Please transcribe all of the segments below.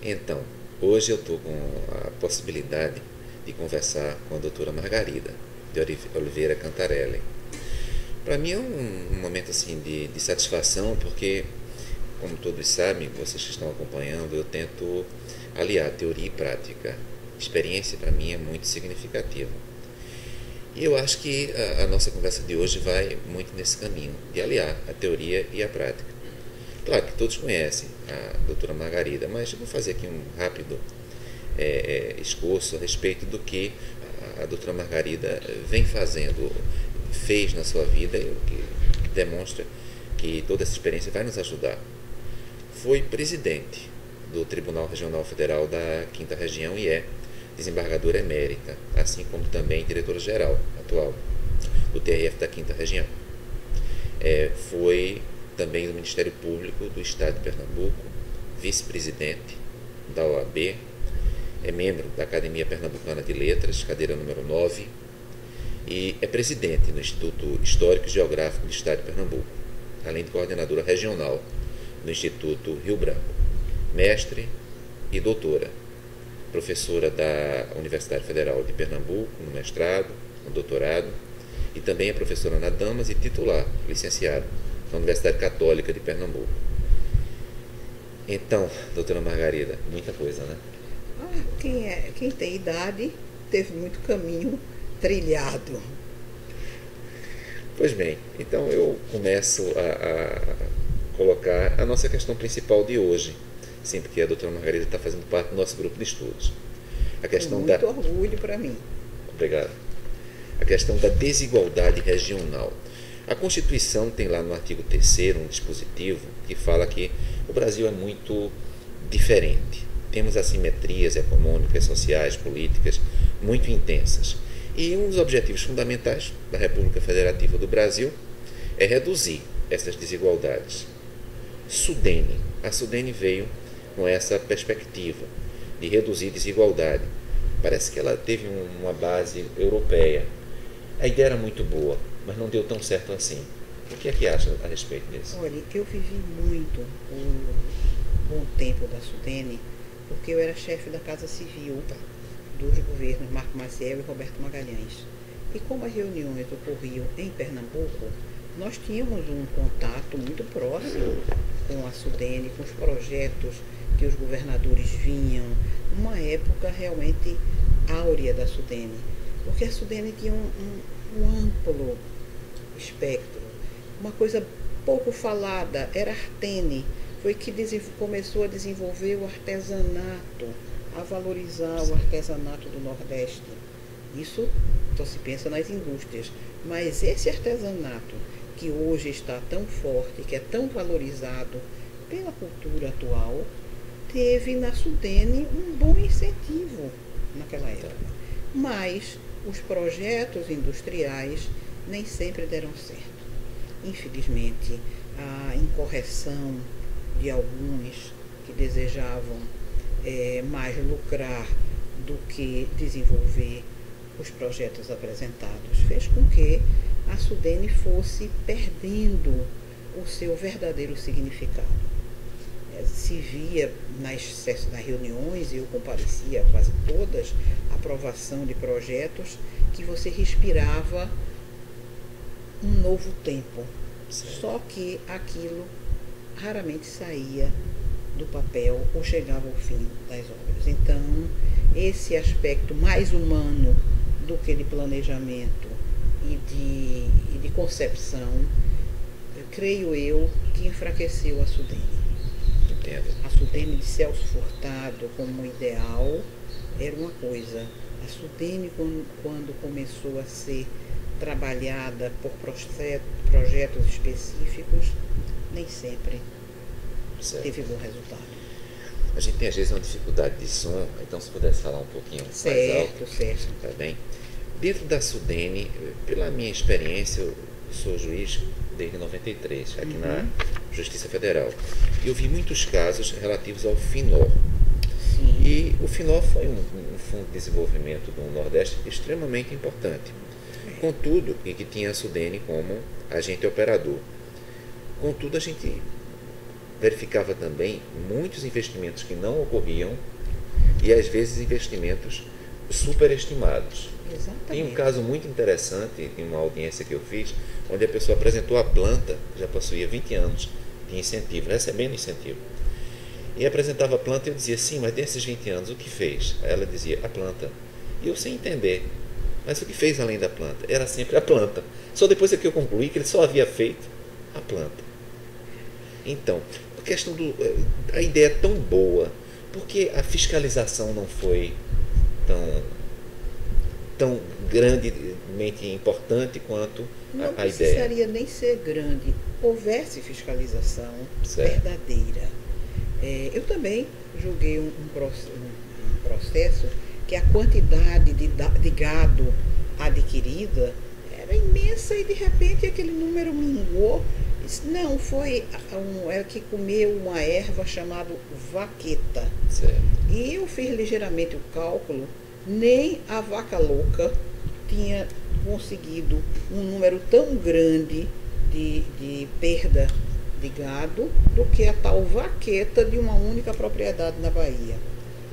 Então, hoje eu estou com a possibilidade de conversar com a doutora Margarida de Oliveira Cantarelli. Para mim é um momento assim de satisfação, porque, como todos sabem, vocês que estão acompanhando, eu tento aliar teoria e prática. Experiência para mim é muito significativa. E eu acho que a nossa conversa de hoje vai muito nesse caminho, de aliar a teoria e a prática. Claro que todos conhecem a doutora Margarida, mas eu vou fazer aqui um rápido esforço a respeito do que a doutora Margarida vem fazendo, fez na sua vida, o que demonstra que toda essa experiência vai nos ajudar. Foi presidente do Tribunal Regional Federal da 5ª Região e é desembargadora emérita, assim como também diretora-geral atual do TRF da 5ª Região. Foi também do Ministério Público do Estado de Pernambuco, vice-presidente da OAB, é membro da Academia Pernambucana de Letras, cadeira número 9, e é presidente do Instituto Histórico e Geográfico do Estado de Pernambuco, além de coordenadora regional do Instituto Rio Branco, mestre e doutora, professora da Universidade Federal de Pernambuco, no mestrado, no doutorado, e também é professora na Damas e titular, licenciada, na Universidade Católica de Pernambuco. Então, doutora Margarida, muita coisa, né? Quem tem idade teve muito caminho trilhado. Pois bem, então eu começo a colocar a nossa questão principal de hoje, sim, porque a doutora Margarida está fazendo parte do nosso grupo de estudos. A questão muito orgulho para mim. Obrigado. A questão da desigualdade regional. A Constituição tem lá no artigo 3º um dispositivo que fala que o Brasil é muito diferente. Temos assimetrias econômicas, sociais, políticas muito intensas. E um dos objetivos fundamentais da República Federativa do Brasil é reduzir essas desigualdades. A Sudene veio com essa perspectiva de reduzir desigualdade. Parece que ela teve uma base europeia. A ideia era muito boa, mas não deu tão certo assim. O que é que acha a respeito disso? Olha, eu vivi muito um bom tempo da Sudene, porque eu era chefe da Casa Civil dos governos Marco Maciel e Roberto Magalhães. E como as reuniões ocorriam em Pernambuco, nós tínhamos um contato muito próximo com a Sudene, com os projetos que os governadores vinham, uma época realmente áurea da Sudene, porque a Sudene tinha um amplo espectro. Uma coisa pouco falada era Artene, foi que começou a desenvolver o artesanato, a valorizar o artesanato do Nordeste. Isso só se pensa nas indústrias, mas esse artesanato que hoje está tão forte, que é tão valorizado pela cultura atual, teve na Sudene um bom incentivo naquela época. Mas os projetos industriais nem sempre deram certo. Infelizmente, a incorreção de alguns que desejavam mais lucrar do que desenvolver os projetos apresentados fez com que a Sudene fosse perdendo o seu verdadeiro significado. Se via nas reuniões, e eu comparecia a quase todas, aprovação de projetos que você respirava um novo tempo. Só que aquilo raramente saía do papel ou chegava ao fim das obras. Então, esse aspecto mais humano do que de planejamento e de concepção, creio eu, que enfraqueceu a Sudene. Entendo. A Sudene de Celso Furtado como ideal era uma coisa. A Sudene, quando começou a ser trabalhada por projetos específicos, nem sempre teve bom resultado. A gente tem às vezes uma dificuldade de som, então se pudesse falar um pouquinho mais alto. Certo. Tá bem? Dentro da Sudene, pela minha experiência, eu sou juiz desde 93, aqui na Justiça Federal. E eu vi muitos casos relativos ao FINOR. Sim. E o FINOR foi um fundo de desenvolvimento do Nordeste extremamente importante. Contudo, e que tinha a Sudene como agente operador. Contudo, a gente verificava também muitos investimentos que não ocorriam e às vezes investimentos superestimados. Exatamente. Tem um caso muito interessante em uma audiência que eu fiz, onde a pessoa apresentou a planta, que já possuía 20 anos de incentivo, recebendo incentivo. E apresentava a planta e eu dizia, sim, mas desses 20 anos, o que fez? Aí ela dizia, a planta. E eu sem entender. Mas o que fez além da planta? Era sempre a planta. Só depois é que eu concluí que ele só havia feito a planta. Então, a questão a ideia é tão boa, por que a fiscalização não foi tão grandemente importante quanto Não a ideia? Não precisaria nem ser grande. Houvesse fiscalização verdadeira. Eu também julguei um processo que a quantidade de gado adquirida era imensa e de repente aquele número minguou. Não, era que comeu uma erva chamada vaqueta. Certo. E eu fiz ligeiramente o cálculo, nem a vaca louca tinha conseguido um número tão grande de perda de gado do que a tal vaqueta de uma única propriedade na Bahia.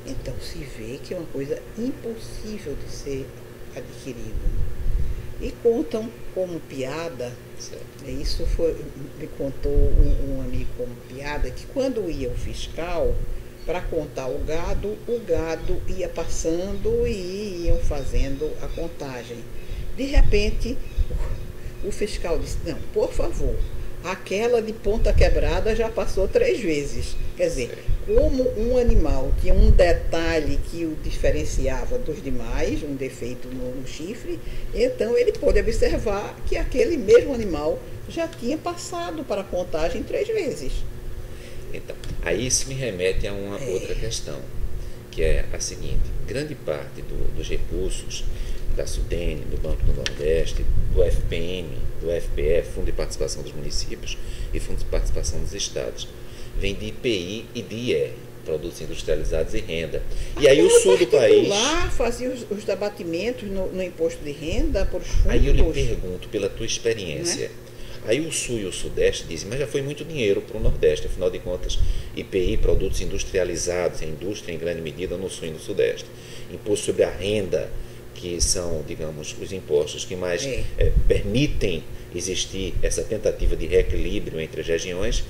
Então se vê que é uma coisa impossível de ser adquirido. E contam como piada, isso me contou um amigo como piada, que quando ia o fiscal para contar o gado ia passando e iam fazendo a contagem. De repente, o fiscal disse, não, por favor, aquela de ponta quebrada já passou 3 vezes. Quer dizer, como um animal tinha um detalhe que o diferenciava dos demais, um defeito no chifre, então ele pôde observar que aquele mesmo animal já tinha passado para a contagem 3 vezes. Então, aí isso me remete a uma outra questão, que é a seguinte: grande parte dos recursos da SUDENE, do Banco do Nordeste, do FPM, do FPF, Fundo de Participação dos Municípios e Fundo de Participação dos Estados, vem de IPI e de IR, Produtos Industrializados e Renda. E aí o sul do país... lá fazia os abatimentos no imposto de renda por os fundos. Aí eu lhe pergunto, pela tua experiência, aí o sul e o sudeste dizem, mas já foi muito dinheiro para o nordeste, afinal de contas, IPI, Produtos Industrializados, a indústria em grande medida no sul e no sudeste. Imposto sobre a renda, que são, digamos, os impostos que mais permitem existir essa tentativa de reequilíbrio entre as regiões,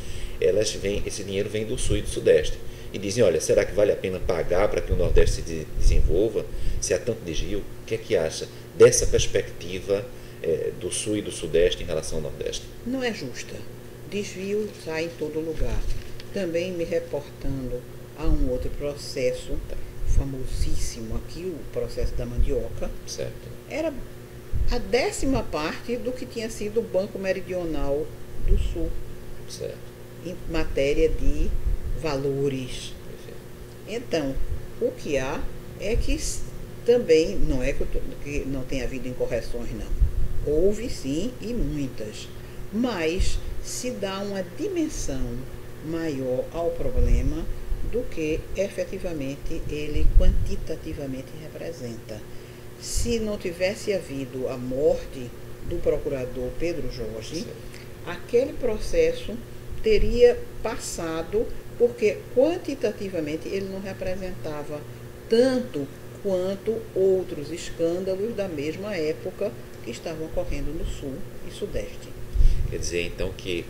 esse dinheiro vem do sul e do sudeste. E dizem, olha, será que vale a pena pagar para que o Nordeste se desenvolva? Se há tanto desvio, o que é que acha dessa perspectiva do sul e do sudeste em relação ao Nordeste? Não é justa. Desvio sai em todo lugar. Também me reportando a um outro processo famosíssimo aqui, o processo da mandioca. Certo. Era a 10ª parte do que tinha sido o Banco Meridional do Sul. Certo. Em matéria de valores. Então, o que há é que também, não é que não tenha havido incorreções, não. Houve sim, e muitas. Mas se dá uma dimensão maior ao problema do que efetivamente ele quantitativamente representa. Se não tivesse havido a morte do procurador Pedro Jorge, aquele processo teria passado, porque quantitativamente ele não representava tanto quanto outros escândalos da mesma época que estavam ocorrendo no Sul e Sudeste. Quer dizer, então, que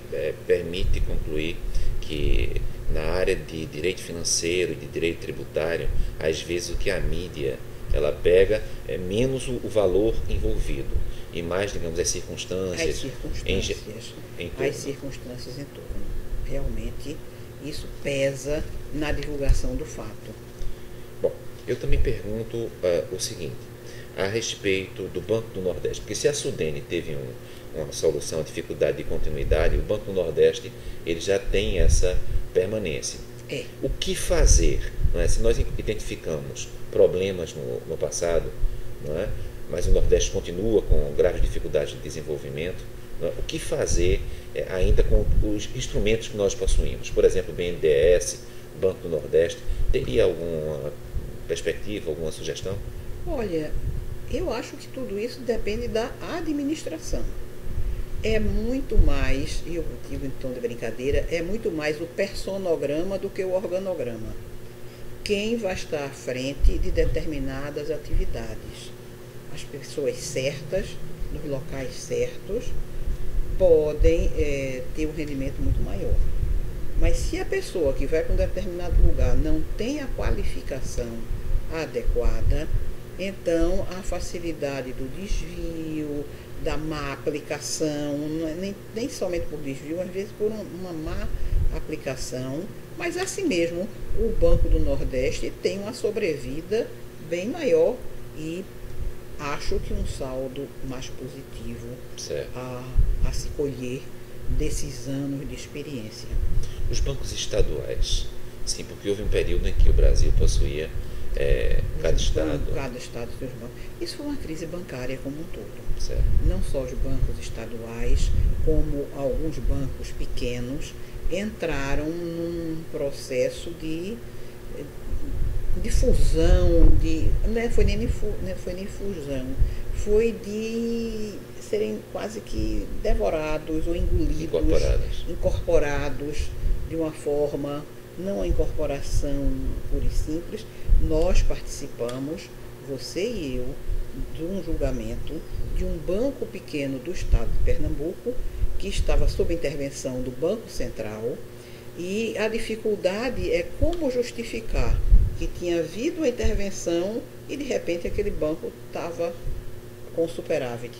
permite concluir que na área de direito financeiro e de direito tributário, às vezes o que a mídia ela pega é menos o valor envolvido e mais, digamos, as circunstâncias. As circunstâncias em torno. Realmente, isso pesa na divulgação do fato. Bom, eu também pergunto o seguinte, a respeito do Banco do Nordeste, porque se a SUDENE teve uma solução à dificuldade de continuidade, o Banco do Nordeste ele já tem essa permanência. O que fazer? Não é? Se nós identificamos problemas no passado, não é? Mas o Nordeste continua com graves dificuldades de desenvolvimento, não é? O que fazer ainda com os instrumentos que nós possuímos? Por exemplo, o BNDES, Banco do Nordeste, teria alguma perspectiva, alguma sugestão? Olha, eu acho que tudo isso depende da administração. é muito mais, e eu digo em tom de brincadeira, é muito mais o personograma do que o organograma. Quem vai estar à frente de determinadas atividades. As pessoas certas, nos locais certos, podem ter um rendimento muito maior. Mas se a pessoa que vai para um determinado lugar não tem a qualificação adequada, então a facilidade do desvio, da má aplicação, nem somente por desvio, às vezes por uma má aplicação, mas assim mesmo o Banco do Nordeste tem uma sobrevida bem maior e acho que um saldo mais positivo a se colher desses anos de experiência. Os bancos estaduais, sim, porque houve um período em que o Brasil possuía cada estado seus bancos. Isso foi uma crise bancária como um todo. Certo. Não só os bancos estaduais, como alguns bancos pequenos entraram num processo de fusão, não foi nem fusão, foi de serem quase que devorados ou engolidos, incorporados de uma forma, não a incorporação pura e simples. Nós participamos, você e eu, de um julgamento de um banco pequeno do estado de Pernambuco que estava sob intervenção do Banco Central, e a dificuldade é como justificar que tinha havido a intervenção e de repente aquele banco estava com superávit.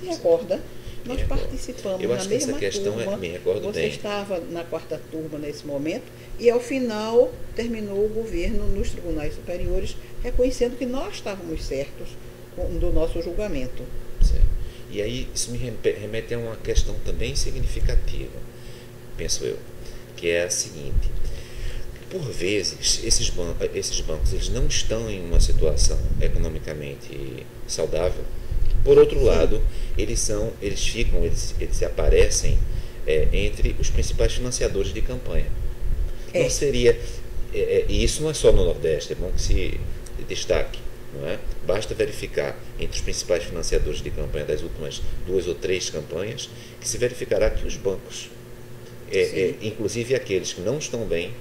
Se recorda? Nós participamos na mesma turma. Você estava na quarta turma nesse momento e ao final terminou o governo nos tribunais superiores reconhecendo que nós estávamos certos do nosso julgamento. Certo. E aí isso me remete a uma questão também significativa, penso eu, que é a seguinte: por vezes esses bancos eles não estão em uma situação economicamente saudável. Por outro lado, eles se aparecem entre os principais financiadores de campanha. Não seria, e isso não é só no Nordeste, é bom que se destaque, não é? Basta verificar entre os principais financiadores de campanha das últimas 2 ou 3 campanhas, que se verificará que os bancos, inclusive aqueles que não estão bem,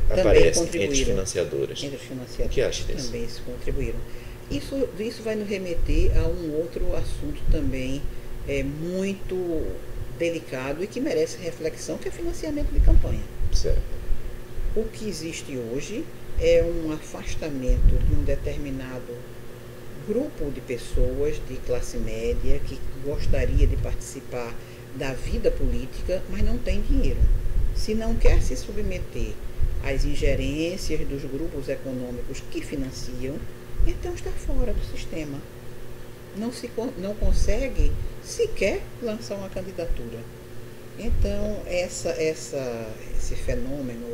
aparecem entre os financiadores. O que acha disso? Também se contribuíram. Isso vai nos remeter a um outro assunto também muito delicado e que merece reflexão, que é financiamento de campanha. Certo. O que existe hoje é um afastamento de um determinado grupo de pessoas de classe média que gostaria de participar da vida política, mas não tem dinheiro. Se não quer se submeter às ingerências dos grupos econômicos que financiam, então está fora do sistema. Não consegue sequer lançar uma candidatura. Então, esse fenômeno,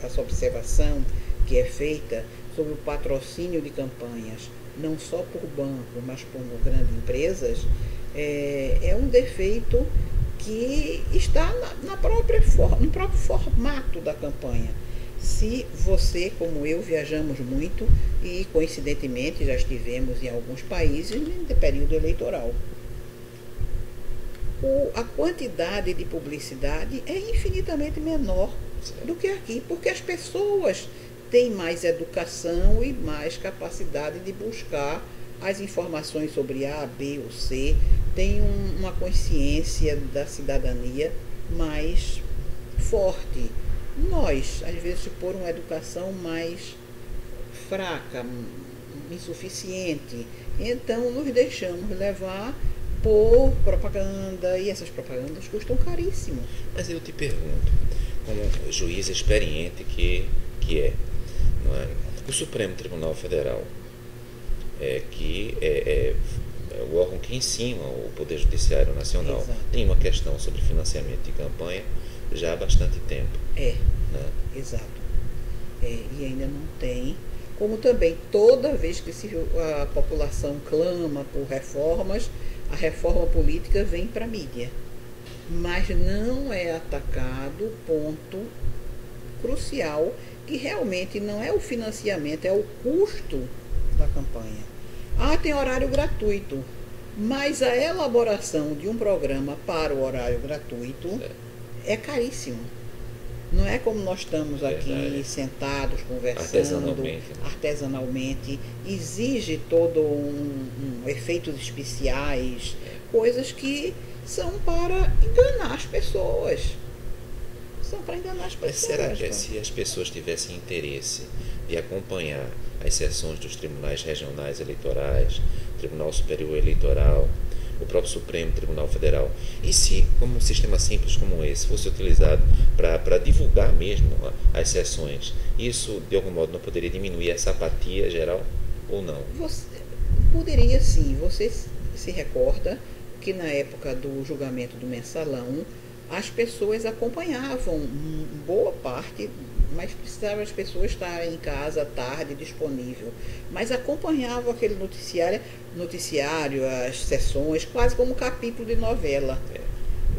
essa observação que é feita sobre o patrocínio de campanhas, não só por bancos, mas por grandes empresas, é um defeito que está no próprio formato da campanha. Se você, como eu, viajamos muito e, coincidentemente, já estivemos em alguns países de período eleitoral, a quantidade de publicidade é infinitamente menor do que aqui, porque as pessoas têm mais educação e mais capacidade de buscar as informações sobre A, B ou C, têm uma consciência da cidadania mais forte. Nós, às vezes, por uma educação mais fraca, insuficiente, então nos deixamos levar por propaganda, e essas propagandas custam caríssimo. Mas eu te pergunto, como juiz experiente que não é? O Supremo Tribunal Federal, que é o órgão que ensina o Poder Judiciário Nacional, Exato. Tem uma questão sobre financiamento de campanha já há bastante tempo. Né? Exato. E ainda não tem. Como também, toda vez que a população clama por reformas, a reforma política vem para a mídia. Mas não é atacado o ponto crucial, que realmente não é o financiamento, é o custo da campanha. Tem horário gratuito. Mas a elaboração de um programa para o horário gratuito é caríssimo. Não é como nós estamos aqui sentados, conversando artesanalmente. Exige todo efeitos especiais, coisas que são para enganar as pessoas. São para enganar as pessoas. Mas será que se as pessoas tivessem interesse de acompanhar as sessões dos tribunais regionais eleitorais, Tribunal Superior Eleitoral, o próprio Supremo Tribunal Federal, e se como um sistema simples como esse fosse utilizado para divulgar mesmo as sessões, isso de algum modo não poderia diminuir essa apatia geral ou não? Poderia sim. Você se recorda que na época do julgamento do mensalão, as pessoas acompanhavam boa parte, mas precisavam as pessoas estarem em casa à tarde, disponível. Mas acompanhavam aquele noticiário, as sessões, quase como um capítulo de novela.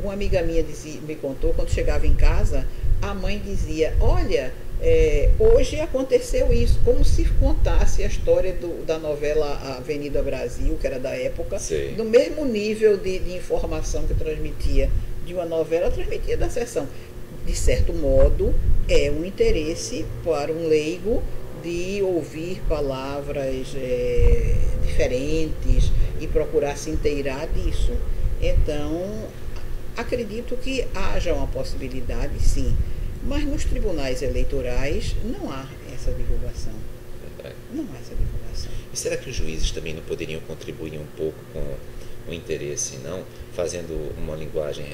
Uma amiga minha me contou, quando chegava em casa, a mãe dizia, olha, hoje aconteceu isso, como se contasse a história da novela Avenida Brasil, que era da época, do mesmo nível de informação que transmitia de uma novela, transmitia da sessão. De certo modo, é um interesse para um leigo de ouvir palavras diferentes e procurar se inteirar disso. Então, acredito que haja uma possibilidade, sim, mas nos tribunais eleitorais não há essa divulgação. Não há essa divulgação. E será que os juízes também não poderiam contribuir um pouco com o interesse, não? Fazendo uma linguagem,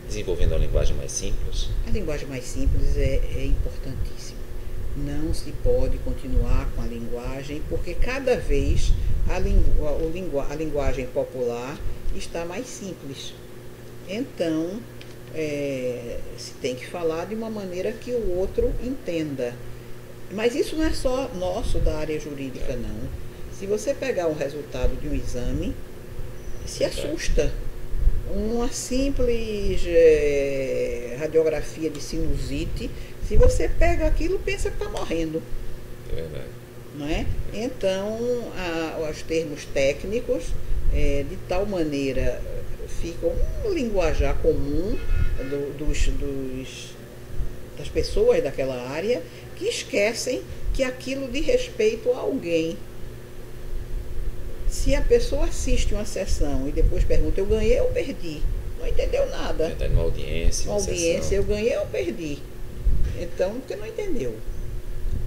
desenvolvendo uma linguagem mais simples? A linguagem mais simples é importantíssima. Não se pode continuar com a linguagem, porque cada vez a linguagem popular está mais simples. Então, se tem que falar de uma maneira que o outro entenda. Mas isso não é só nosso da área jurídica, não. Se você pegar o resultado de um exame, se assusta. Uma simples radiografia de sinusite, se você pega aquilo, pensa que está morrendo. É verdade. Não é? Então, os termos técnicos, de tal maneira, ficam um linguajar comum das pessoas daquela área, que esquecem que aquilo diz respeito a alguém. Se a pessoa assiste uma sessão e depois pergunta, eu ganhei ou perdi? Não entendeu nada. Verdade, uma audiência, uma audiência, eu ganhei ou perdi? Então, porque não entendeu.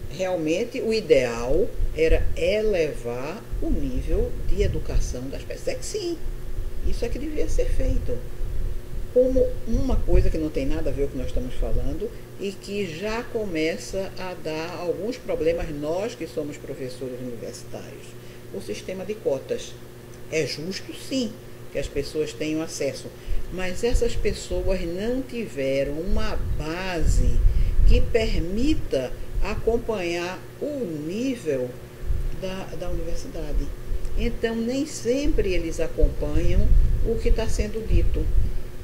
Realmente, o ideal era elevar o nível de educação das pessoas. É que sim, isso é que devia ser feito. Como uma coisa que não tem nada a ver com o que nós estamos falando e que já começa a dar alguns problemas, nós que somos professores universitários. O sistema de cotas. É justo, sim, que as pessoas tenham acesso, mas essas pessoas não tiveram uma base que permita acompanhar o nível da universidade. Então, nem sempre eles acompanham o que está sendo dito.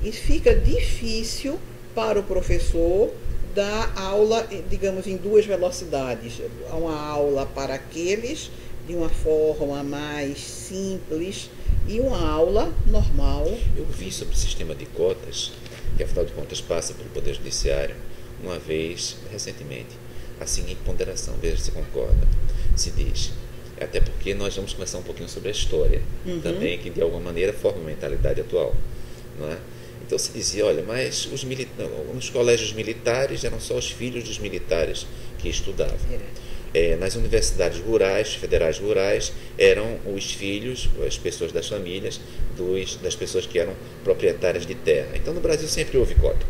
E fica difícil para o professor dar aula, digamos, em duas velocidades. Uma aula para aqueles de uma forma mais simples e uma aula normal. Eu vi sobre o sistema de cotas, que afinal de contas passa pelo Poder Judiciário, uma vez, recentemente, a seguinte ponderação, veja se concorda. Se diz, até porque nós vamos conversar um pouquinho sobre a história, também, que de alguma maneira forma a mentalidade atual, não é? Então se dizia, olha, mas nos colégios militares eram só os filhos dos militares que estudavam. Nas universidades rurais, federais rurais, eram os filhos, as pessoas das famílias, das pessoas que eram proprietárias de terra. Então no Brasil sempre houve cota.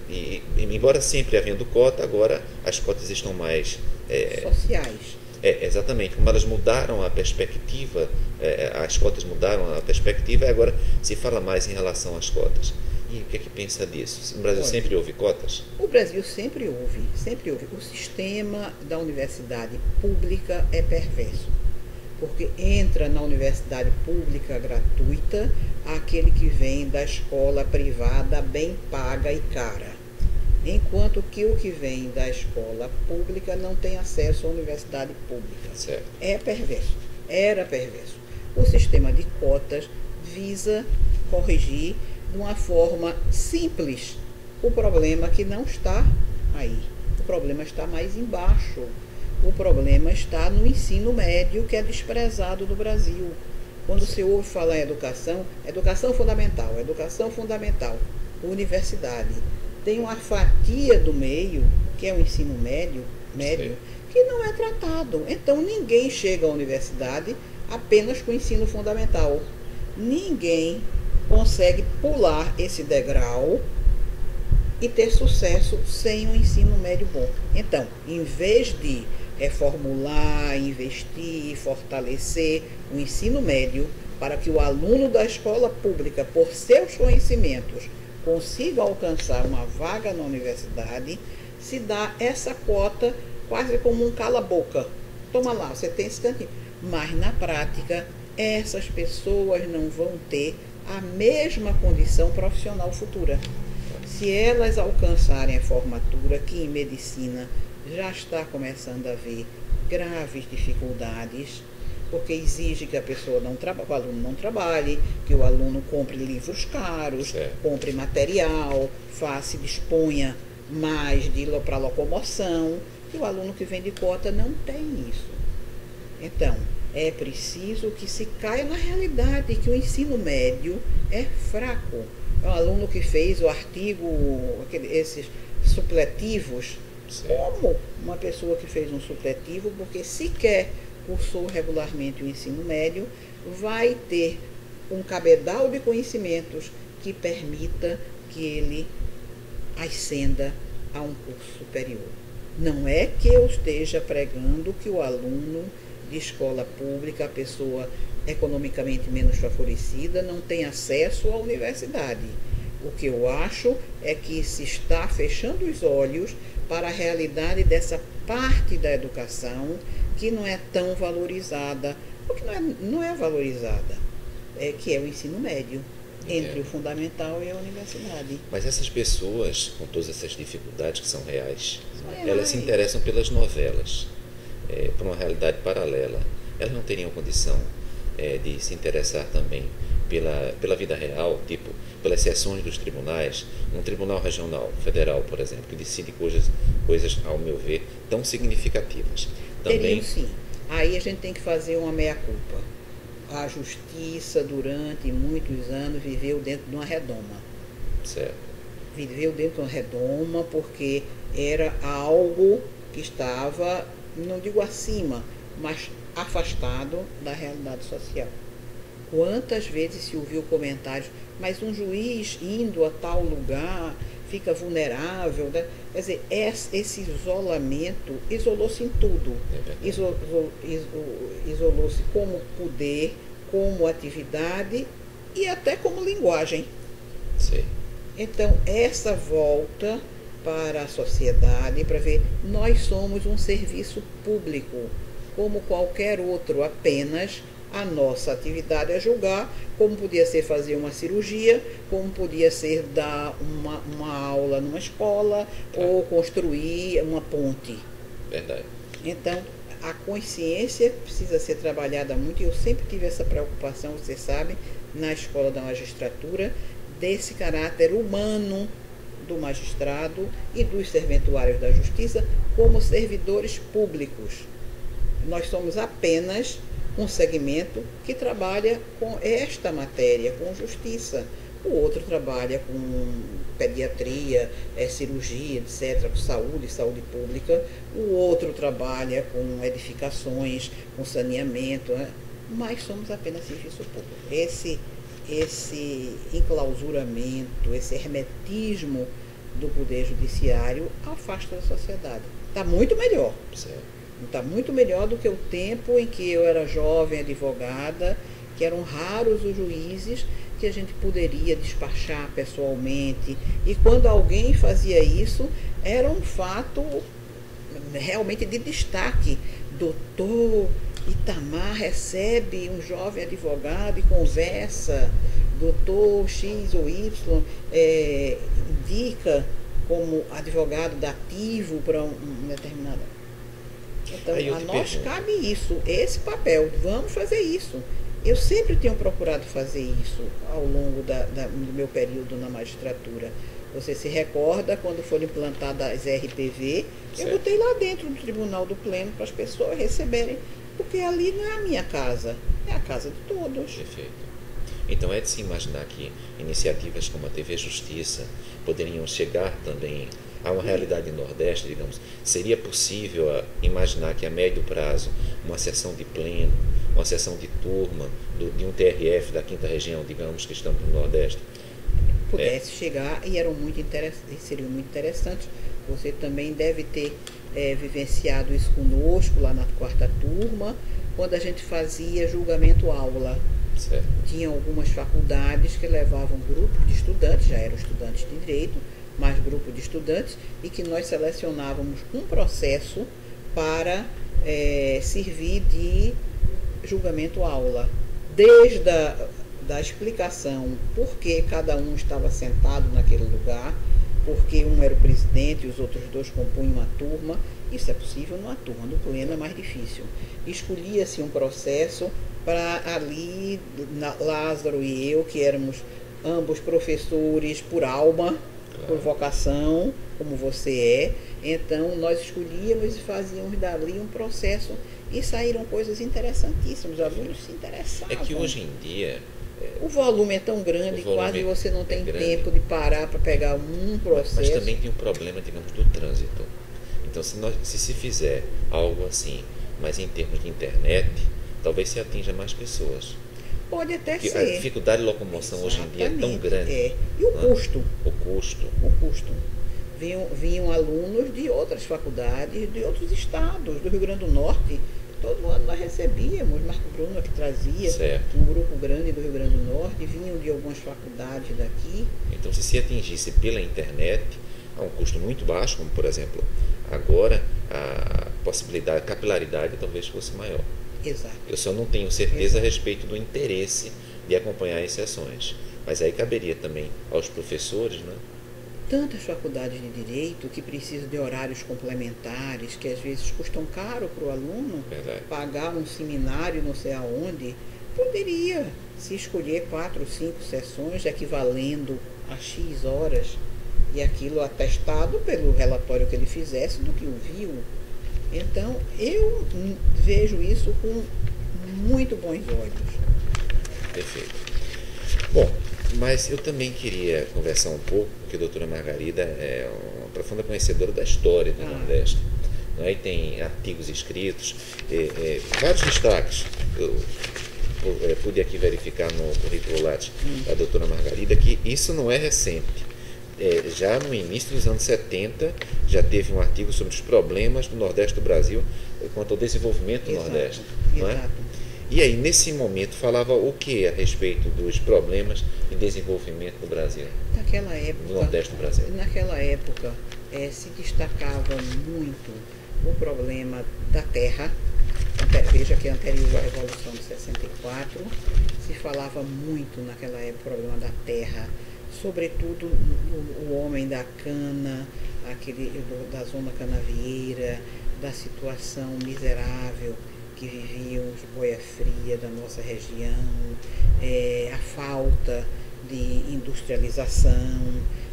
E embora sempre havendo cota, agora as cotas estão mais... sociais. Exatamente. Como elas mudaram a perspectiva, as cotas mudaram a perspectiva, e agora se fala mais em relação às cotas. E o que é que pensa disso? No Brasil sempre houve cotas? O Brasil sempre houve, sempre houve. O sistema da universidade pública é perverso, porque entra na universidade pública gratuita aquele que vem da escola privada bem paga e cara, enquanto que o que vem da escola pública não tem acesso à universidade pública. Certo. É perverso, era perverso. O sistema de cotas visa corrigir de uma forma simples o problema que não está aí. O problema está mais embaixo. O problema está no ensino médio, que é desprezado no Brasil. Quando se ouve falar em educação, educação fundamental, universidade. Tem uma fatia do meio, que é o ensino médio, que não é tratado. Então ninguém chega à universidade apenas com o ensino fundamental. Ninguém consegue pular esse degrau e ter sucesso sem um ensino médio bom. Então, em vez de reformular, investir, fortalecer o ensino médio para que o aluno da escola pública, por seus conhecimentos, consiga alcançar uma vaga na universidade, se dá essa cota quase como um cala-boca. Toma lá, você tem esse tantinho. Mas, na prática, essas pessoas não vão ter a mesma condição profissional futura. Se elas alcançarem a formatura, que em medicina já está começando a haver graves dificuldades, porque exige que a pessoa o aluno não trabalhe, que o aluno compre livros caros, compre material, se disponha mais para locomoção, e o aluno que vem de cota não tem isso. Então, é preciso que se caia na realidade que o ensino médio é fraco. É um aluno que fez o artigo, esses supletivos, como uma pessoa que fez um supletivo, porque sequer cursou regularmente o ensino médio, vai ter um cabedal de conhecimentos que permita que ele ascenda a um curso superior. Não é que eu esteja pregando que o aluno de escola pública, a pessoa economicamente menos favorecida, não tem acesso à universidade. O que eu acho é que se está fechando os olhos para a realidade dessa parte da educação que não é tão valorizada, porque não é valorizada, que é o ensino médio, entre o fundamental e a universidade. Mas essas pessoas, com todas essas dificuldades que são reais, elas se interessam pelas novelas, por uma realidade paralela. Elas não teriam condição de se interessar também pela vida real, tipo, pelas sessões dos tribunais, um tribunal regional, federal, por exemplo, que decide coisas, ao meu ver, tão significativas. Teriam, sim. Aí a gente tem que fazer uma meia-culpa. A justiça, durante muitos anos, viveu dentro de uma redoma. Certo. Viveu dentro de uma redoma porque era algo que estava, não digo acima, mas afastado da realidade social. Quantas vezes se ouviu comentários, mas um juiz indo a tal lugar fica vulnerável, né? Quer dizer, esse isolamento isolou-se em tudo. Isolou-se como poder, como atividade e até como linguagem. Sim. Então, essa volta para a sociedade, para ver, nós somos um serviço público, como qualquer outro, apenas a nossa atividade é julgar, como podia ser fazer uma cirurgia, como podia ser dar uma aula numa escola, ou construir uma ponte. Verdade. Então, a consciência precisa ser trabalhada muito, e eu sempre tive essa preocupação, você sabe, na escola da magistratura, desse caráter humano do magistrado e dos serventuários da justiça como servidores públicos. Nós somos apenas um segmento que trabalha com esta matéria, com justiça. O outro trabalha com pediatria, cirurgia, etc., com saúde pública. O outro trabalha com edificações, com saneamento, né? Mas somos apenas serviço público. Esse enclausuramento, esse hermetismo do poder judiciário afasta da sociedade. Está muito melhor. Certo. Está muito melhor do que o tempo em que eu era jovem advogada, que eram raros os juízes que a gente poderia despachar pessoalmente. E quando alguém fazia isso, era um fato realmente de destaque. Doutor Itamar recebe um jovem advogado e conversa. Doutor X ou Y indica como advogado dativo para um determinado. Então, a nós cabe isso, esse papel, vamos fazer isso. Eu sempre tenho procurado fazer isso ao longo do meu período na magistratura. Você se recorda quando foram implantadas as RPV, eu Certo. botei lá dentro do Tribunal do Pleno para as pessoas receberem, porque ali não é a minha casa, é a casa de todos. Perfeito. Então é de se imaginar que iniciativas como a TV Justiça poderiam chegar também a uma realidade no Nordeste, digamos. Seria possível imaginar que a médio prazo uma sessão de pleno, uma sessão de turma de um TRF da 5ª região, digamos que estamos no Nordeste, Pudesse chegar e seria muito interessante. Você também deve ter vivenciado isso conosco lá na 4ª turma, quando a gente fazia julgamento-aula. certo? Tinha algumas faculdades que levavam grupos de estudantes, já eram estudantes de direito, mas grupo de estudantes, e que nós selecionávamos um processo para servir de julgamento-aula. Desde da explicação por que cada um estava sentado naquele lugar, porque um era o presidente e os outros dois compunham uma turma. Isso é possível numa turma, no pleno é mais difícil. Escolhia-se um processo para ali, Lázaro e eu, que éramos ambos professores por alma, por vocação, como você é. Então, nós escolhíamos e fazíamos dali um processo e saíram coisas interessantíssimas. Os alunos se interessavam. É que hoje em dia O volume é tão grande que quase você não tem tempo de parar para pegar um processo. Mas também tem um problema, digamos, do trânsito. Então, se fizer algo assim, mas em termos de internet, talvez se atinja mais pessoas. Pode até Porque ser. a dificuldade de locomoção hoje em dia é tão grande. É. E o custo? O custo. O custo. Vinham alunos de outras faculdades, de outros estados, do Rio Grande do Norte. Todo ano nós recebíamos, Marco Bruno que trazia, Certo. um grupo grande do Rio Grande do Norte, vinham de algumas faculdades daqui. Então, se atingisse pela internet, a um custo muito baixo, como por exemplo, agora a possibilidade, a capilaridade talvez fosse maior. Exato. Eu só não tenho certeza a respeito do interesse de acompanhar as sessões. Mas aí caberia também aos professores, né? Tantas faculdades de direito que precisam de horários complementares, que às vezes custam caro para o aluno. Verdade. Pagar um seminário não sei aonde, poderia se escolher 4 ou 5 sessões equivalendo a X horas e aquilo atestado pelo relatório que ele fizesse do que ouviu. Então, eu vejo isso com muito bons olhos. Perfeito. Bom, mas eu também queria conversar um pouco, porque a doutora Margarida é uma profunda conhecedora da história do Nordeste. Aí tem artigos escritos, vários destaques. Eu pude aqui verificar no currículo Lattes da doutora Margarida que isso não é recente. Já no início dos anos 70, já teve um artigo sobre os problemas do Nordeste do Brasil quanto ao desenvolvimento do Nordeste. Não é? Exato. E aí, nesse momento, falava o que a respeito dos problemas de desenvolvimento do Brasil? Naquela época, do Nordeste do Brasil. Naquela época se destacava muito o problema da terra. Veja que anterior à Revolução de 64, se falava muito naquela época o problema da terra, sobretudo o homem da cana, da zona canavieira, da situação miserável que viviam os boia-fria da nossa região, a falta de industrialização.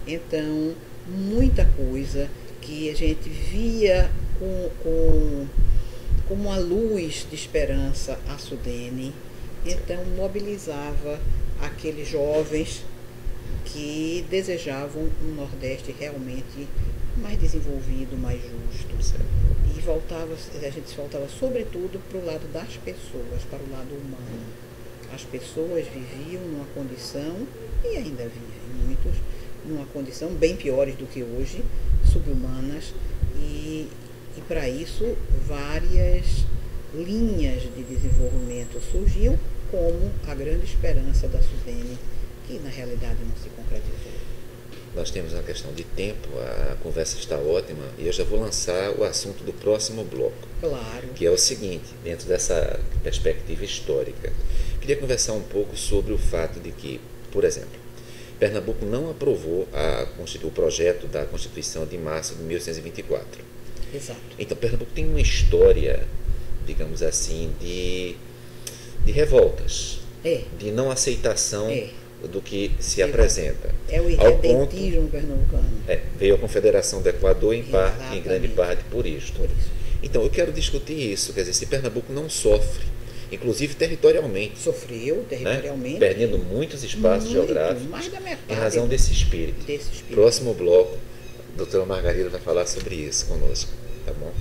Então, muita coisa que a gente via com uma luz de esperança a Sudene, então mobilizava aqueles jovens que desejavam um Nordeste realmente mais desenvolvido, mais justo. E a gente voltava sobretudo para o lado das pessoas, para o lado humano. As pessoas viviam numa condição, e ainda vivem muitos, numa condição bem piores do que hoje, subhumanas, e para isso várias linhas de desenvolvimento surgiam, como a grande esperança da Sudene, que na realidade não se concretizou. Nós temos uma questão de tempo, a conversa está ótima, e eu já vou lançar o assunto do próximo bloco. Claro. Que é o seguinte, dentro dessa perspectiva histórica. Queria conversar um pouco sobre o fato de que, por exemplo, Pernambuco não aprovou o projeto da Constituição de março de 1824. Exato. Então, Pernambuco tem uma história, digamos assim, de revoltas. de não aceitação do que se Exato. apresenta. É o Ao ponto, irredentismo pernambucano. veio a Confederação do Equador, em parte, em grande Exatamente. parte, por isto. Por isso. Então, eu quero discutir isso, quer dizer, se Pernambuco não sofre, inclusive territorialmente, Sofreu né? territorialmente. Perdendo muitos espaços geográficos, mais da metade em razão desse espírito. desse espírito. Próximo bloco, a doutora Margarida vai falar sobre isso conosco, tá bom?